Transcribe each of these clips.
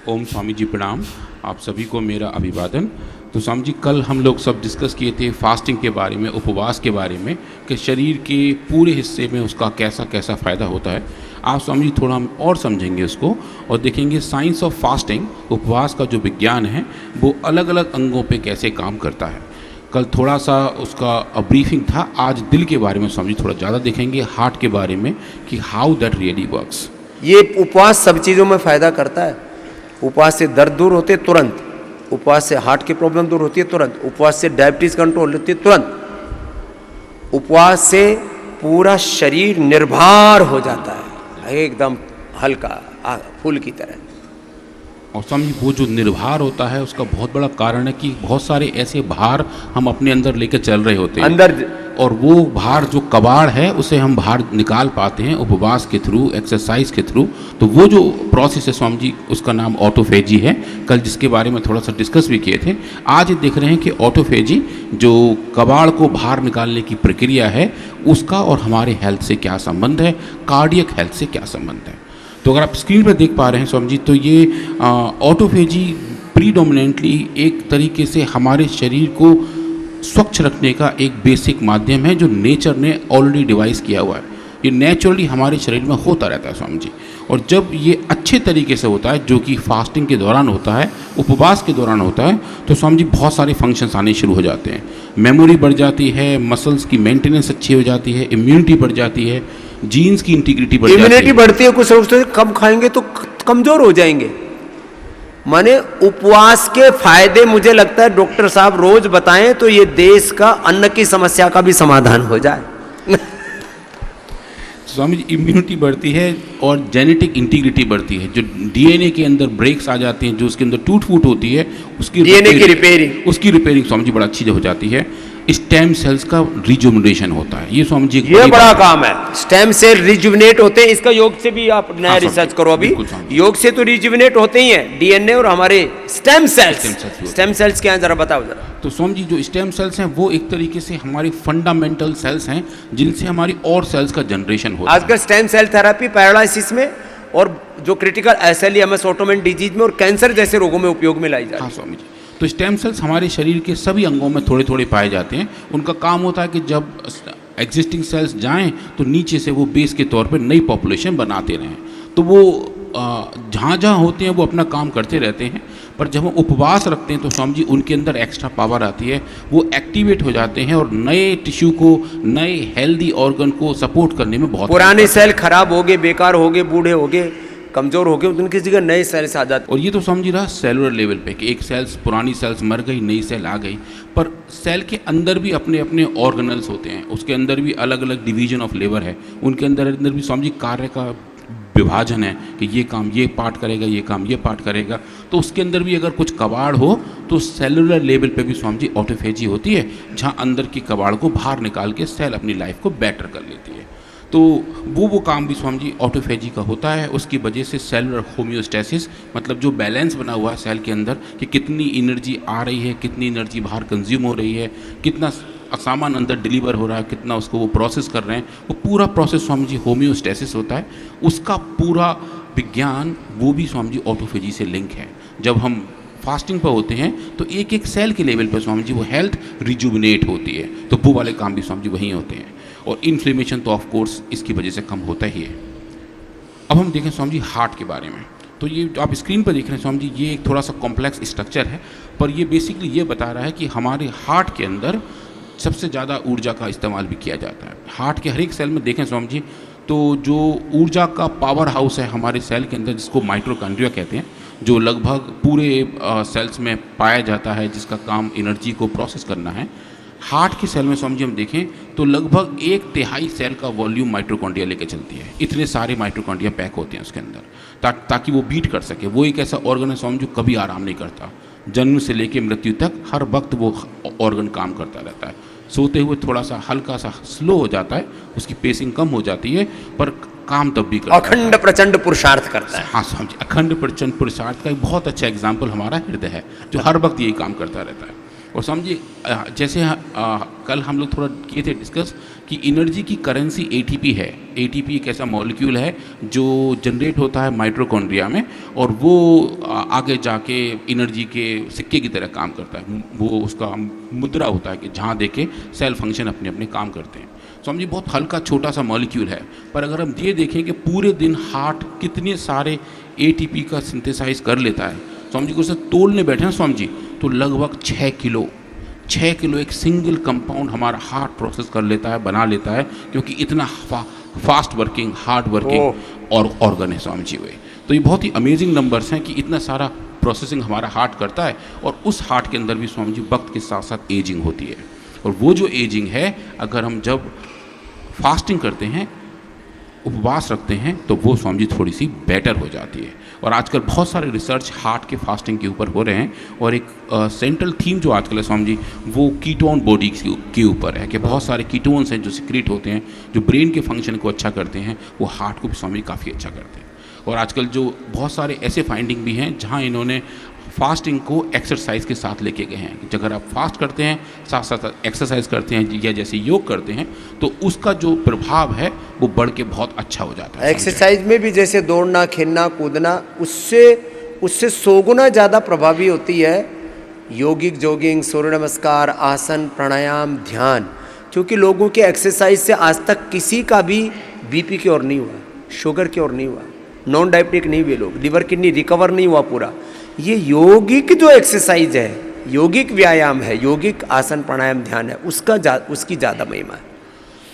ओम स्वामी जी प्रणाम। आप सभी को मेरा अभिवादन। तो स्वामी जी, कल हम लोग सब डिस्कस किए थे फास्टिंग के बारे में, उपवास के बारे में, कि शरीर के पूरे हिस्से में उसका कैसा कैसा फ़ायदा होता है। आप स्वामी जी थोड़ा हम और समझेंगे उसको और देखेंगे साइंस ऑफ फास्टिंग, उपवास का जो विज्ञान है वो अलग अलग अंगों पे कैसे काम करता है। कल थोड़ा सा उसका ब्रीफिंग था, आज दिल के बारे में स्वामी जी थोड़ा ज़्यादा देखेंगे, हार्ट के बारे में कि हाउ दैट रियली वर्क्स। ये उपवास सब चीज़ों में फ़ायदा करता है। उपवास से दर्द दूर होते तुरंत, उपवास से हार्ट की प्रॉब्लम दूर होती है तुरंत, उपवास से डायबिटीज़ कंट्रोल होती है तुरंत, उपवास से पूरा शरीर निर्भर हो जाता है, एकदम हल्का फूल की तरह। और स्वामी जी, वो जो निर्भर होता है उसका बहुत बड़ा कारण है कि बहुत सारे ऐसे भार हम अपने अंदर लेकर चल रहे होते हैं अंदर, और वो भार जो कबाड़ है उसे हम बाहर निकाल पाते हैं उपवास के थ्रू, एक्सरसाइज के थ्रू। तो वो जो प्रोसेस है स्वामी जी, उसका नाम ऑटोफेजी है। कल जिसके बारे में थोड़ा सा डिस्कस भी किए थे, आज देख रहे हैं कि ऑटोफेजी जो कबाड़ को बाहर निकालने की प्रक्रिया है उसका और हमारे हेल्थ से क्या संबंध है, कार्डियक हेल्थ से क्या संबंध है। तो अगर आप स्क्रीन पर देख पा रहे हैं स्वामी जी, तो ये ऑटोफेजी प्रीडोमिनेंटली एक तरीके से हमारे शरीर को स्वच्छ रखने का एक बेसिक माध्यम है जो नेचर ने ऑलरेडी डिवाइस किया हुआ है। ये नेचुरली हमारे शरीर में होता रहता है स्वामी जी। और जब ये अच्छे तरीके से होता है, जो कि फास्टिंग के दौरान होता है, उपवास के दौरान होता है, तो स्वामी जी बहुत सारे फंक्शंस आने शुरू हो जाते हैं। मेमोरी बढ़ जाती है, मसल्स की मेंटेनेंस अच्छी हो जाती है, इम्यूनिटी बढ़ जाती है, जीन्स की इंटीग्रिटी बढ़ जाती है। इम्यूनिटी बढ़ती है, कुछ सोचते कम खाएंगे तो कमजोर हो जाएंगे। माने उपवास के फायदे मुझे लगता है डॉक्टर साहब रोज बताएं तो ये देश का अन्न की समस्या का भी समाधान हो जाए। स्वामी जी, इम्यूनिटी बढ़ती है और जेनेटिक इंटीग्रिटी बढ़ती है। जो डीएनए के अंदर ब्रेक्स आ जाती हैं, जो उसके अंदर टूट फूट होती है, उसकी डीएनए की रिपेयरिंग स्वामी जी बड़ा अच्छी हो जाती है। स्टेम सेल्स का रिजुविनेशन होता है। ये स्वामी जी ये बड़ा काम है। स्टेम सेल रिजुविनेट होते हैं, इसका योग से भी आप नया रिसर्च करो। अभी योग से तो रिजुविनेट होते ही हैं डीएनए और हमारे स्टेम सेल्स क्या है जरा बताओ जरा। तो स्वामी जी, जो स्टेम सेल्स हैं वो एक तरीके से हमारी फंडामेंटल सेल्स हैं जिनसे हमारी और सेल्स का जनरेशन होता है। आजकल स्टेम सेल थेरेपी पैरालिसिस में और जो क्रिटिकल एसएलईएमएस ऑटोइम्यून डिजीज में और कैंसर जैसे रोगों में उपयोग में लाई जाती है। हाँ स्वामी जी, तो स्टेम सेल्स हमारे शरीर के सभी अंगों में थोड़े थोड़े पाए जाते हैं। उनका काम होता है कि जब एग्जिस्टिंग सेल्स जाएं तो नीचे से वो बेस के तौर पर नई पॉपुलेशन बनाते रहें। तो वो जहाँ जहाँ होते हैं वो अपना काम करते रहते हैं। पर जब हम उपवास रखते हैं तो स्वामी जी उनके अंदर एक्स्ट्रा पावर आती है, वो एक्टिवेट हो जाते हैं और नए टिश्यू को, नए हेल्दी ऑर्गन को सपोर्ट करने में बहुत। पुराने सेल खराब हो गए, बेकार हो गए, बूढ़े हो गए, कमजोर हो गए, उनकी जगह नए सेल्स आ जाते। और ये तो समझ रहा सेलुलर लेवल पे कि एक सेल्स, पुरानी सेल्स मर गई, नई सेल आ गई। पर सेल के अंदर भी अपने अपने ऑर्गेनल्स होते हैं, उसके अंदर भी अलग अलग डिवीजन ऑफ लेबर है, उनके अंदर भी स्वामी जी कार्य का विभाजन है कि ये काम ये पार्ट करेगा, ये काम ये पार्ट करेगा। तो उसके अंदर भी अगर कुछ कबाड़ हो तो सेलुलर लेवल पे भी स्वामी जी ऑटोफेजी होती है, जहाँ अंदर की कबाड़ को बाहर निकाल के सेल अपनी लाइफ को बेटर कर लेती है। तो वो काम भी स्वामी जी ऑटोफेजी का होता है। उसकी वजह से सेलुलर होम्योस्टेसिस, मतलब जो बैलेंस बना हुआ है सेल के अंदर कि कितनी एनर्जी आ रही है, कितनी एनर्जी बाहर कंज्यूम हो रही है, कितना सामान अंदर डिलीवर हो रहा है, कितना उसको वो प्रोसेस कर रहे हैं, वो पूरा प्रोसेस स्वामी जी होम्योस्टेसिस होता है। उसका पूरा विज्ञान वो भी स्वामी जी ऑटोफेजी से लिंक है। जब हम फास्टिंग पर होते हैं तो एक एक सेल के लेवल पर स्वामी जी वो हेल्थ रिजुविनेट होती है। तो वो वाले काम भी स्वामी जी वहीं होते हैं। और इन्फ्लेमेशन तो ऑफ कोर्स इसकी वजह से कम होता ही है। अब हम देखें स्वामी जी हार्ट के बारे में। तो ये जो आप स्क्रीन पर देख रहे हैं स्वामी जी, ये एक थोड़ा सा कॉम्प्लेक्स स्ट्रक्चर है, पर ये बेसिकली ये बता रहा है कि हमारे हार्ट के अंदर सबसे ज़्यादा ऊर्जा का इस्तेमाल भी किया जाता है। हार्ट के हर एक सेल में देखें स्वामी जी, तो जो ऊर्जा का पावर हाउस है हमारे सेल के अंदर, जिसको माइटोकॉन्ड्रिया कहते हैं, जो लगभग पूरे सेल्स में पाया जाता है, जिसका काम एनर्जी को प्रोसेस करना है। हार्ट के सेल में स्वामी जी हम देखें तो लगभग 1/3 सेल का वॉल्यूम माइटोकॉन्ड्रिया लेकर चलती है। इतने सारे माइटोकॉन्ड्रिया पैक होते हैं उसके अंदर ताकि वो बीट कर सके। वो एक ऐसा ऑर्गन है स्वामी जो कभी आराम नहीं करता, जन्म से लेकर मृत्यु तक हर वक्त वो ऑर्गन काम करता रहता है। सोते हुए थोड़ा सा हल्का सा स्लो हो जाता है, उसकी पेसिंग कम हो जाती है, पर काम तब भी करता है। अखंड प्रचंड पुरुषार्थ करता है। हाँ समझिए, अखंड प्रचंड पुरुषार्थ का एक बहुत अच्छा एग्जाम्पल हमारा हृदय है, जो हर वक्त यही काम करता रहता है। और समझिए जैसे कल हम लोग थोड़ा किए थे डिस्कस कि एनर्जी की करेंसी एटीपी है। एटीपी एक ऐसा मॉलिक्यूल है जो जनरेट होता है माइटोकॉन्ड्रिया में, और वो आगे जाके एनर्जी के सिक्के की तरह काम करता है। वो उसका मुद्रा होता है कि जहाँ देके सेल फंक्शन अपने अपने काम करते हैं। समझिए बहुत हल्का छोटा सा मॉलिक्यूल है, पर अगर हम ये देखें कि पूरे दिन हार्ट कितने सारे एटीपी का सिंथेसाइज कर लेता है, स्वामी जी को उसे तोलने बैठे ना स्वामी जी, तो लगभग 6 किलो एक सिंगल कंपाउंड हमारा हार्ट प्रोसेस कर लेता है, बना लेता है, क्योंकि इतना फास्ट वर्किंग हार्ड वर्किंग और ऑर्गन है स्वामी जी वे। तो ये बहुत ही अमेजिंग नंबर्स हैं कि इतना सारा प्रोसेसिंग हमारा हार्ट करता है, और उस हार्ट के अंदर भी स्वामी जी वक्त के साथ साथ एजिंग होती है। और वो जो एजिंग है, अगर हम जब फास्टिंग करते हैं, उपवास रखते हैं, तो वो स्वामी जी थोड़ी सी बेटर हो जाती है। और आजकल बहुत सारे रिसर्च हार्ट के फास्टिंग के ऊपर हो रहे हैं, और एक सेंट्रल थीम जो आजकल है स्वामी जी, वो कीटोन बॉडी के ऊपर है कि बहुत सारे कीटोन्स हैं जो सिक्रीट होते हैं, जो ब्रेन के फंक्शन को अच्छा करते हैं, वो हार्ट को भी स्वामी जी काफ़ी अच्छा करते हैं। और आजकल जो बहुत सारे ऐसे फाइंडिंग भी हैं जहाँ इन्होंने फास्टिंग को एक्सरसाइज के साथ लेके गए हैं कि अगर आप फास्ट करते हैं साथ साथ एक्सरसाइज करते हैं या जैसे योग करते हैं, तो उसका जो प्रभाव है वो बढ़ के बहुत अच्छा हो जाता है। एक्सरसाइज में भी जैसे दौड़ना, खेलना, कूदना, उससे 100 गुना ज़्यादा प्रभावी होती है योगिक जॉगिंग, सूर्य नमस्कार, आसन, प्राणायाम, ध्यान। क्योंकि लोगों के एक्सरसाइज से आज तक किसी का भी बीपी की ओर नहीं हुआ, शुगर की ओर नहीं हुआ, नॉन डायबिटिक नहीं हुए लोग, लिवर किडनी रिकवर नहीं हुआ पूरा। ये योगिक जो एक्सरसाइज है, योगिक व्यायाम है, योगिक आसन, प्राणायाम, ध्यान है, उसकी ज़्यादा महिमा है।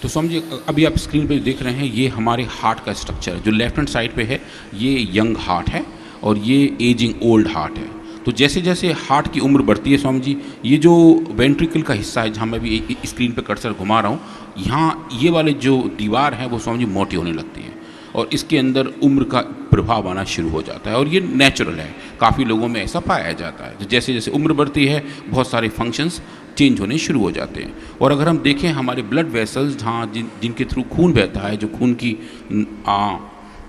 तो समझिए अभी आप स्क्रीन पे देख रहे हैं, ये हमारे हार्ट का स्ट्रक्चर है। जो लेफ्ट हैंड साइड पे है ये यंग हार्ट है, और ये एजिंग ओल्ड हार्ट है। तो जैसे जैसे हार्ट की उम्र बढ़ती है स्वामी जी, ये जो वेंट्रिकल का हिस्सा है, जहाँ मैं भी स्क्रीन पे कर्सर घुमा रहा हूँ, यहाँ ये वाले जो दीवार है वो स्वामी जी मोटी होने लगती है, और इसके अंदर उम्र का प्रभाव आना शुरू हो जाता है। और ये नेचुरल है, काफ़ी लोगों में ऐसा पाया जाता है। जैसे जैसे उम्र बढ़ती है, बहुत सारे फंक्शंस चेंज होने शुरू हो जाते हैं। और अगर हम देखें हमारे ब्लड वेसल्स, जहाँ जिनके थ्रू खून बहता है, जो खून की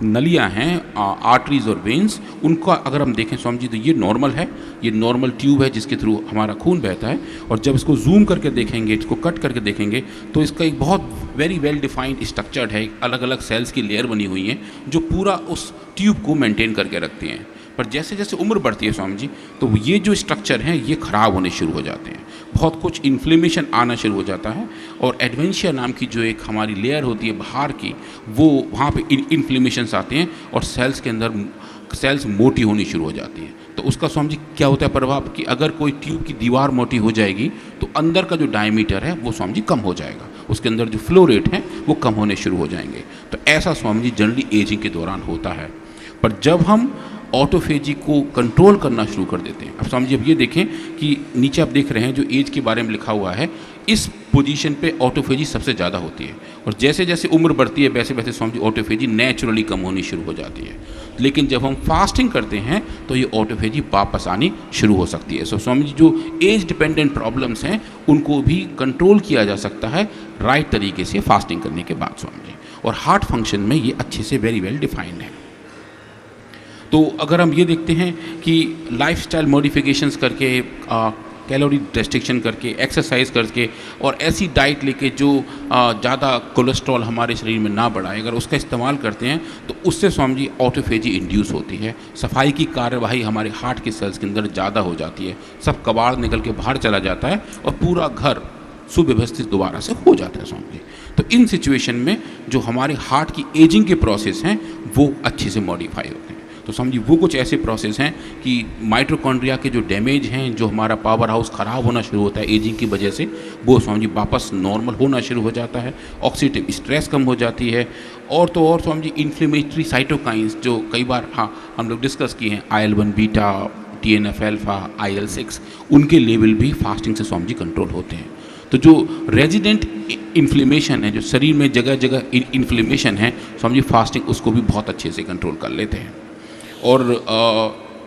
नलियाँ हैं, आर्टरीज और वेन्स, उनका अगर हम देखें स्वामी जी, तो ये नॉर्मल है, ये नॉर्मल ट्यूब है जिसके थ्रू हमारा खून बहता है। और जब इसको जूम करके देखेंगे, इसको कट करके देखेंगे, तो इसका एक बहुत वेरी वेल डिफाइंड स्ट्रक्चर्ड है, अलग अलग सेल्स की लेयर बनी हुई हैं जो पूरा उस ट्यूब को मेंटेन करके रखती हैं। पर जैसे जैसे उम्र बढ़ती है स्वामी जी, तो ये जो स्ट्रक्चर हैं ये ख़राब होने शुरू हो जाते हैं, बहुत कुछ इन्फ्लेमेशन आना शुरू हो जाता है, और एडवेंशिया नाम की जो एक हमारी लेयर होती है बाहर की, वो वहाँ पे इन्फ्लेमेशंस आते हैं, और सेल्स के अंदर सेल्स मोटी होनी शुरू हो जाती है। तो उसका स्वामी जी क्या होता है प्रभाव, कि अगर कोई ट्यूब की दीवार मोटी हो जाएगी, तो अंदर का जो डायमीटर है वो स्वामी जी कम हो जाएगा, उसके अंदर जो फ्लो रेट है वो कम होने शुरू हो जाएंगे। तो ऐसा स्वामी जी जनरली एजिंग के दौरान होता है। पर जब हम ऑटोफेजी को कंट्रोल करना शुरू कर देते हैं, अब स्वामी जी अब ये देखें कि नीचे आप देख रहे हैं जो एज के बारे में लिखा हुआ है, इस पोजीशन पे ऑटोफेजी सबसे ज़्यादा होती है, और जैसे जैसे उम्र बढ़ती है वैसे वैसे स्वामी जी ऑटोफेजी नेचुरली कम होनी शुरू हो जाती है। लेकिन जब हम फास्टिंग करते हैं तो ये ऑटोफेजी वापस आनी शुरू हो सकती है। सो स्वामी जी जो एज डिपेंडेंट प्रॉब्लम्स हैं उनको भी कंट्रोल किया जा सकता है राइट तरीके से फास्टिंग करने के बाद स्वामी जी, और हार्ट फंक्शन में ये अच्छे से वेरी वेल डिफाइंड है। तो अगर हम ये देखते हैं कि लाइफस्टाइल मॉडिफिकेशंस करके, कैलोरी रेस्ट्रिक्शन करके, एक्सरसाइज करके, और ऐसी डाइट लेके जो ज़्यादा कोलेस्ट्रॉल हमारे शरीर में ना बढ़ाए, अगर उसका इस्तेमाल करते हैं तो उससे स्वामी जी ऑटोफेजी इंड्यूस होती है, सफाई की कार्यवाही हमारे हार्ट के सेल्स के अंदर ज़्यादा हो जाती है, सब कबाड़ निकल के बाहर चला जाता है, और पूरा घर सुव्यवस्थित दोबारा से हो जाता है स्वामी जी। तो इन सिचुएशन में जो हमारे हार्ट की एजिंग के प्रोसेस हैं वो अच्छे से मॉडिफाई होते हैं। तो समझिए वो कुछ ऐसे प्रोसेस हैं कि माइटोकॉन्ड्रिया के जो डैमेज हैं, जो हमारा पावर हाउस ख़राब होना शुरू होता है एजिंग की वजह से, वो स्वामी जी वापस नॉर्मल होना शुरू हो जाता है, ऑक्सीडेटिव स्ट्रेस कम हो जाती है, और तो और स्वामी जी इन्फ्लेमेटरी साइटोकाइंस जो कई बार हम लोग डिस्कस किए हैं, IL-1 beta, TNF alpha, IL-6, उनके लेवल भी फास्टिंग से स्वामी जी कंट्रोल होते हैं। तो जो रेजिडेंट इन्फ्लेमेशन है, जो शरीर में जगह जगह इन्फ्लेमेशन है, स्वामी जी फास्टिंग उसको भी बहुत अच्छे से कंट्रोल कर लेते हैं। और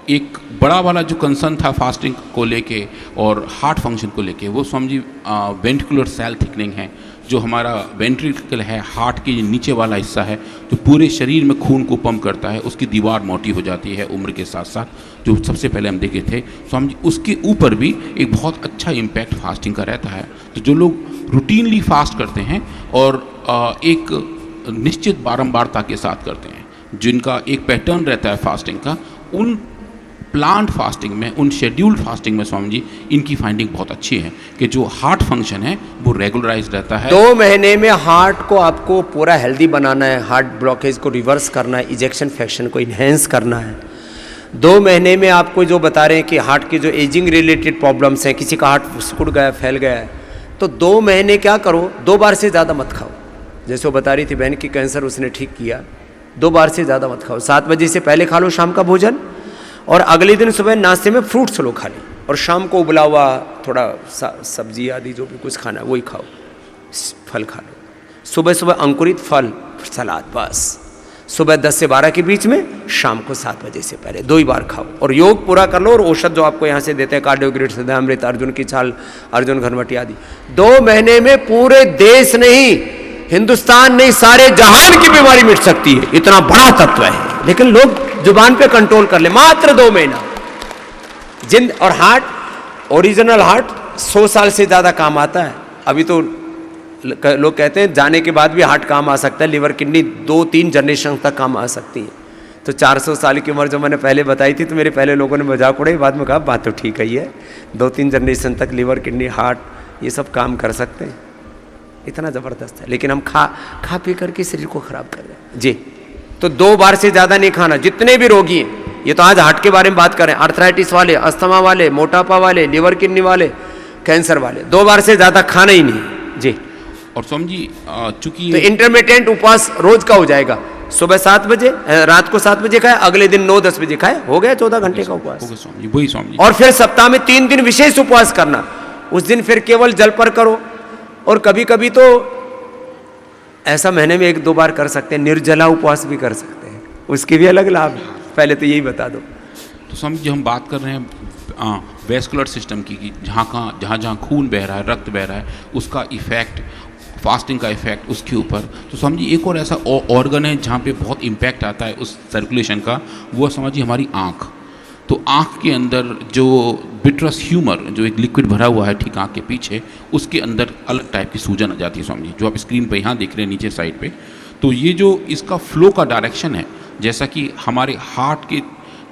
एक बड़ा वाला जो कंसर्न था फास्टिंग को लेके और हार्ट फंक्शन को लेके, वो Swami ji ventricular cell thickening है। जो हमारा वेंट्रिकल है, हार्ट के नीचे वाला हिस्सा है, जो पूरे शरीर में खून को पंप करता है, उसकी दीवार मोटी हो जाती है उम्र के साथ साथ, जो सबसे पहले हम देखे थे स्वामी जी। उसके ऊपर भी एक बहुत अच्छा इम्पैक्ट फास्टिंग का रहता है। तो जो लोग रूटीनली फास्ट करते हैं और एक निश्चित बारंबारता के साथ करते हैं, जिनका एक पैटर्न रहता है फास्टिंग का, उन प्लांट फास्टिंग में, उन शेड्यूल्ड फास्टिंग में स्वामी जी इनकी फाइंडिंग बहुत अच्छी है कि जो हार्ट फंक्शन है वो रेगुलराइज रहता है। 2 महीने में हार्ट को आपको पूरा हेल्दी बनाना है, हार्ट ब्लॉकेज को रिवर्स करना है, इजेक्शन फ्रैक्शन को इन्हेंस करना है। 2 महीने में आपको जो बता रहे हैं कि हार्ट की जो एजिंग रिलेटेड प्रॉब्लम्स हैं, किसी का हार्ट सिकुड़ गया, फैल गया है, तो 2 महीने क्या करो, 2 बार से ज़्यादा मत खाओ। जैसे वो बता रही थी बहन की कैंसर उसने ठीक किया, 2 बार से ज़्यादा मत खाओ। 7 बजे से पहले खा लो शाम का भोजन, और अगले दिन सुबह नाश्ते में फ्रूट्स लो खाली, और शाम को उबला हुआ थोड़ा सब्जी आदि जो भी कुछ खाना है वही खाओ, फल खा लो। सुबह सुबह अंकुरित फल, सलाद, बस सुबह 10 से 12 के बीच में, शाम को 7 बजे से पहले 2 ही बार खाओ, और योग पूरा कर लो। और औषध जो आपको यहाँ से देते हैं, कार्डियोग्रिड, सिद्धामृत, अर्जुन की छाल, अर्जुन घनवटी आदि, 2 महीने में पूरे देश नहीं, हिंदुस्तान नहीं, सारे जहान की बीमारी मिट सकती है। इतना बड़ा तत्व है, लेकिन लोग जुबान पे कंट्रोल कर ले। मात्र 2 महीना जिंद और हार्ट, ओरिजिनल हार्ट 100 साल से ज़्यादा काम आता है। अभी तो लोग कहते हैं जाने के बाद भी हार्ट काम आ सकता है, लिवर, किडनी 2-3 जनरेशन तक काम आ सकती है। तो 400 साल की उम्र जो मैंने पहले बताई थी, तो मेरे पहले लोगों ने मजाक उड़ाई, बाद में कहा बात तो ठीक ही है, 2-3 जनरेशन तक लिवर, किडनी, हार्ट ये सब काम कर सकते हैं। इतना ज़बरदस्त है, लेकिन हम खा पी करके शरीर को खराब कर रहे हैं जी। तो 2 बार से ज़्यादा नहीं खाना। जितने भी रोगी हैं, ये तो आज हार्ट के बारे में बात करें, आर्थराइटिस वाले, अस्थमा वाले, मोटापा वाले, लिवर, किडनी वाले, कैंसर वाले, 2 बार से ज़्यादा खाना ही नहीं जी। और स्वामी जी चूंकि तो इंटरमिटेंट उपवास रोज का हो जाएगा, सुबह 7 बजे, रात को 7 बजे खाए, अगले दिन 9-10 बजे खाए, हो गया 14 घंटे का उपवास। स्वामी जी, वही स्वामी जी। और फिर सप्ताह में 3 दिन विशेष उपवास करना, उस दिन फिर केवल जल पर करो, और कभी कभी तो ऐसा महीने में 1-2 बार कर सकते हैं, निर्जला उपवास भी कर सकते हैं, उसके भी अलग लाभ है। पहले तो यही बता दो। तो स्वामी जी हम बात कर रहे हैं वेस्कुलर सिस्टम की, कि जहाँ खून बह रहा है, रक्त बह रहा है, उसका इफेक्ट, फास्टिंग का इफेक्ट उसके ऊपर। तो समझिए एक और ऐसा ऑर्गन है जहाँ पे बहुत इम्पैक्ट आता है उस सर्कुलेशन का, वो समझिए हमारी आँख। तो आँख के अंदर जो बिट्रस ह्यूमर, जो एक लिक्विड भरा हुआ है ठीक आँख के पीछे, उसके अंदर अलग टाइप की सूजन आ जाती है स्वामी जी, जो आप स्क्रीन पे यहाँ देख रहे हैं नीचे साइड पे। तो ये जो इसका फ्लो का डायरेक्शन है, जैसा कि हमारे हार्ट की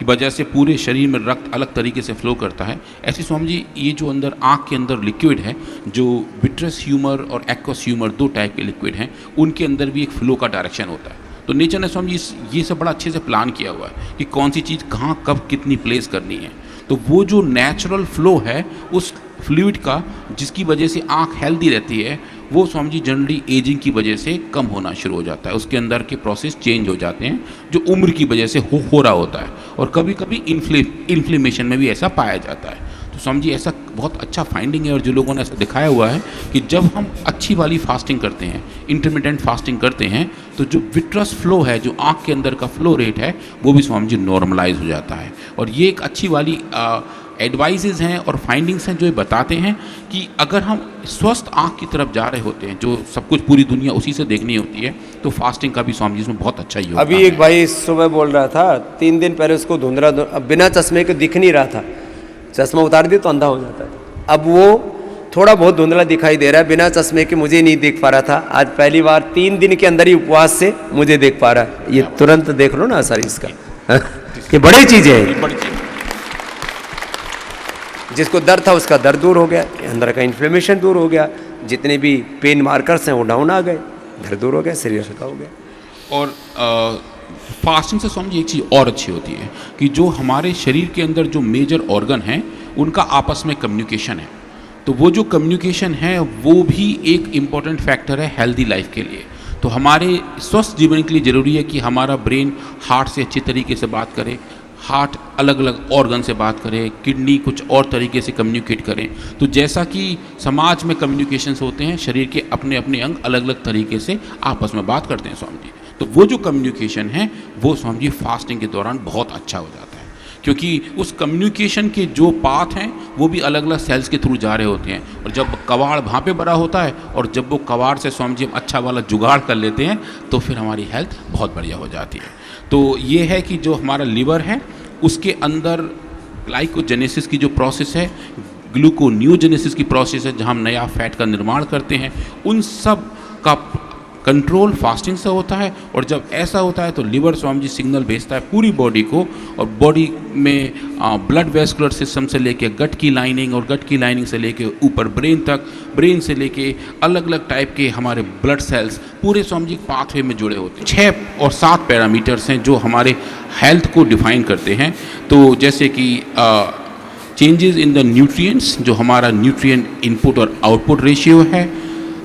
वजह से पूरे शरीर में रक्त अलग तरीके से फ्लो करता है, ऐसे स्वामी जी ये जो अंदर आँख के अंदर लिक्विड है, जो बिट्रस ह्यूमर और एक्वस ह्यूमर 2 टाइप के लिक्विड हैं, उनके अंदर भी एक फ्लो का डायरेक्शन होता है। तो नेचर ने स्वामी जी ये सब बड़ा अच्छे से प्लान किया हुआ है कि कौन सी चीज़ कहाँ कब कितनी प्लेस करनी है। तो वो जो नेचुरल फ्लो है उस फ्लूइड का, जिसकी वजह से आँख हेल्दी रहती है, वो स्वामी जी जनरली एजिंग की वजह से कम होना शुरू हो जाता है, उसके अंदर के प्रोसेस चेंज हो जाते हैं, जो उम्र की वजह से हो रहा होता है। और कभी कभी इन्फ्लेमेशन में भी ऐसा पाया जाता है। तो स्वामी जी ऐसा बहुत अच्छा फाइंडिंग है, और जो लोगों ने ऐसा दिखाया हुआ है कि जब हम अच्छी वाली फास्टिंग करते हैं, इंटरमिटेंट फास्टिंग करते हैं, तो जो विट्रस फ्लो है, जो आँख के अंदर का फ्लो रेट है, वो भी स्वामी जी नॉर्मलाइज हो जाता है। और ये एक अच्छी वाली एडवाइजेज हैं और फाइंडिंग्स हैं जो ये बताते हैं कि अगर हम स्वस्थ आँख की तरफ जा रहे होते हैं, जो सब कुछ पूरी दुनिया उसी से देखनी होती है, तो फास्टिंग का भी स्वामी जी इसमें बहुत अच्छा ही होता है। अभी एक भाई सुबह बोल रहा था, 3 दिन पहले उसको धुंधला, अब बिना चश्मे के दिख नहीं रहा था, चश्मा उतार दिया तो अंधा हो जाता था। अब वो थोड़ा बहुत धुंधला दिखाई दे रहा है, बिना चश्मे के मुझे नहीं देख पा रहा था, आज पहली बार 3 दिन के अंदर ही उपवास से मुझे देख पा रहा है। ये तुरंत देख लो ना असर इसका। ये बड़ी चीज़ें हैं। जिसको दर्द था उसका दर्द दूर हो गया, अंदर का इन्फ्लेमेशन दूर हो गया, जितने भी पेन मार्कर्स हैं वो डाउन आ गए, दर्द दूर हो गया, शरीर हल्का हो गया। और फास्टिंग से समझिए एक चीज़ और अच्छी होती है कि जो हमारे शरीर के अंदर जो मेजर ऑर्गन हैं, उनका आपस में कम्युनिकेशन है। तो वो जो कम्युनिकेशन है वो भी एक इम्पॉर्टेंट फैक्टर है हेल्दी लाइफ के लिए। तो हमारे स्वस्थ जीवन के लिए ज़रूरी है कि हमारा ब्रेन हार्ट से अच्छी तरीके से बात करे, हार्ट अलग अलग ऑर्गन से बात करे, किडनी कुछ और तरीके से कम्युनिकेट करें। तो जैसा कि समाज में कम्युनिकेशंस होते हैं, शरीर के अपने अपने अंग अलग अलग तरीके से आपस में बात करते हैं स्वामी जी। तो वो जो कम्युनिकेशन है वो स्वामी जी फास्टिंग के दौरान बहुत अच्छा हो जाता है, क्योंकि उस कम्युनिकेशन के जो पाथ हैं वो भी अलग अलग सेल्स के थ्रू जा रहे होते हैं, और जब कबाड़ वहाँ पे भरा होता है और जब वो कबाड़ से स्वामी जी हम अच्छा वाला जुगाड़ कर लेते हैं तो फिर हमारी हेल्थ बहुत बढ़िया हो जाती है। तो ये है कि जो हमारा लिवर है उसके अंदर ग्लाइकोजेनेसिस की जो प्रोसेस है, ग्लूकोनियोजेनेसिस की प्रोसेस है, जहाँ हम नया फैट का निर्माण करते हैं, उन सब का कंट्रोल फास्टिंग से होता है। और जब ऐसा होता है तो लिवर स्वामी जी सिग्नल भेजता है पूरी बॉडी को, और बॉडी में ब्लड वेस्कुलर सिस्टम से लेके गट की लाइनिंग, और गट की लाइनिंग से लेके ऊपर ब्रेन तक, ब्रेन से लेके अलग अलग टाइप के हमारे ब्लड सेल्स पूरे स्वामी जी पाथवे में जुड़े होते हैं। 6 और 7 पैरामीटर्स हैं जो हमारे हेल्थ को डिफाइन करते हैं। तो जैसे कि चेंजेस इन द न्यूट्रिएंट्स, जो हमारा न्यूट्रिएंट इनपुट और आउटपुट रेशियो है।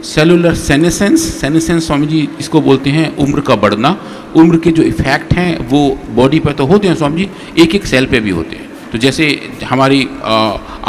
Cellular senescence, senescence Swami ji इसको बोलते हैं उम्र का बढ़ना। उम्र के जो इफ़ेक्ट हैं वो बॉडी पर तो होते हैं स्वामी जी, एक एक सेल पे भी होते हैं। तो जैसे हमारी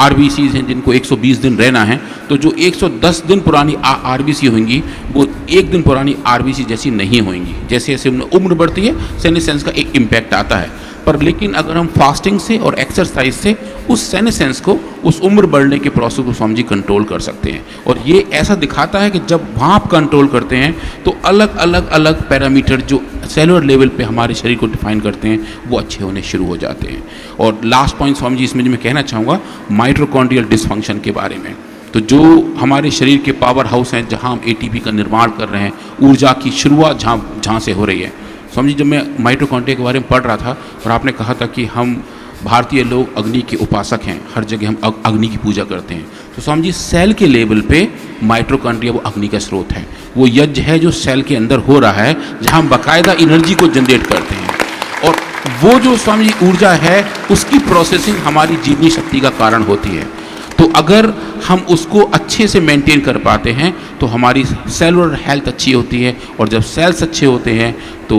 RBCs हैं जिनको 120 दिन रहना है, तो जो 110 दिन पुरानी RBC होंगी वो 1 दिन पुरानी RBC जैसी नहीं होंगी। जैसे जैसे उम्र बढ़ती है सेनेसेंस का एक इम्पैक्ट आता है। पर लेकिन अगर हम फास्टिंग से और एक्सरसाइज से उस सेनेसेंस को, उस उम्र बढ़ने के प्रोसेस को स्वामी जी कंट्रोल कर सकते हैं। और ये ऐसा दिखाता है कि जब वहाँ आप कंट्रोल करते हैं तो अलग अलग पैरामीटर जो सेलुलर लेवल पे हमारे शरीर को डिफाइन करते हैं वो अच्छे होने शुरू हो जाते हैं। और लास्ट पॉइंट स्वामी जी इसमें जो मैं कहना चाहूँगा माइटोकॉन्ड्रियल डिसफंक्शन के बारे में। तो जो हमारे शरीर के पावर हाउस हैं जहाँ हम ATP का निर्माण कर रहे हैं, ऊर्जा की शुरुआत जहाँ से हो रही है। स्वामी जी जब मैं माइटोकॉन्ड्रिया के बारे में पढ़ रहा था और आपने कहा था कि हम भारतीय लोग अग्नि के उपासक हैं, हर जगह हम अग्नि की पूजा करते हैं, तो स्वामी जी सेल के लेवल पे माइटोकॉन्ड्रिया वो अग्नि का स्रोत है, वो यज्ञ है जो सेल के अंदर हो रहा है, जहाँ हम बाकायदा एनर्जी को जनरेट करते हैं। और वो जो स्वामी जी ऊर्जा है उसकी प्रोसेसिंग हमारी जीवनी शक्ति का कारण होती है। तो अगर हम उसको अच्छे से मेंटेन कर पाते हैं तो हमारी सेलुलर हेल्थ अच्छी होती है, और जब सेल्स अच्छे होते हैं तो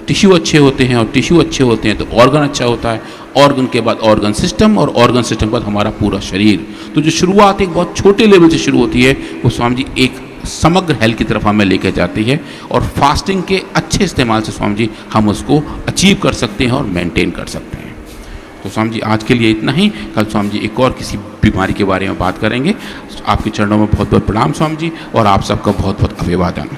टिश्यू अच्छे होते हैं, और टिश्यू अच्छे होते हैं तो ऑर्गन अच्छा होता है, ऑर्गन के बाद ऑर्गन सिस्टम, और ऑर्गन सिस्टम के बाद हमारा पूरा शरीर। तो जो शुरुआत एक बहुत छोटे लेवल से शुरू होती है वो स्वामी जी एक समग्र हेल्थ की तरफ हमें लेकर जाती है, और फास्टिंग के अच्छे इस्तेमाल से स्वामी जी हम उसको अचीव कर सकते हैं और मेंटेन कर सकते हैं। तो स्वामी जी आज के लिए इतना ही। कल स्वामी जी एक और किसी बीमारी के बारे में बात करेंगे। आपके चरणों में बहुत बहुत प्रणाम स्वामी जी, और आप सबका बहुत बहुत अभिवादन।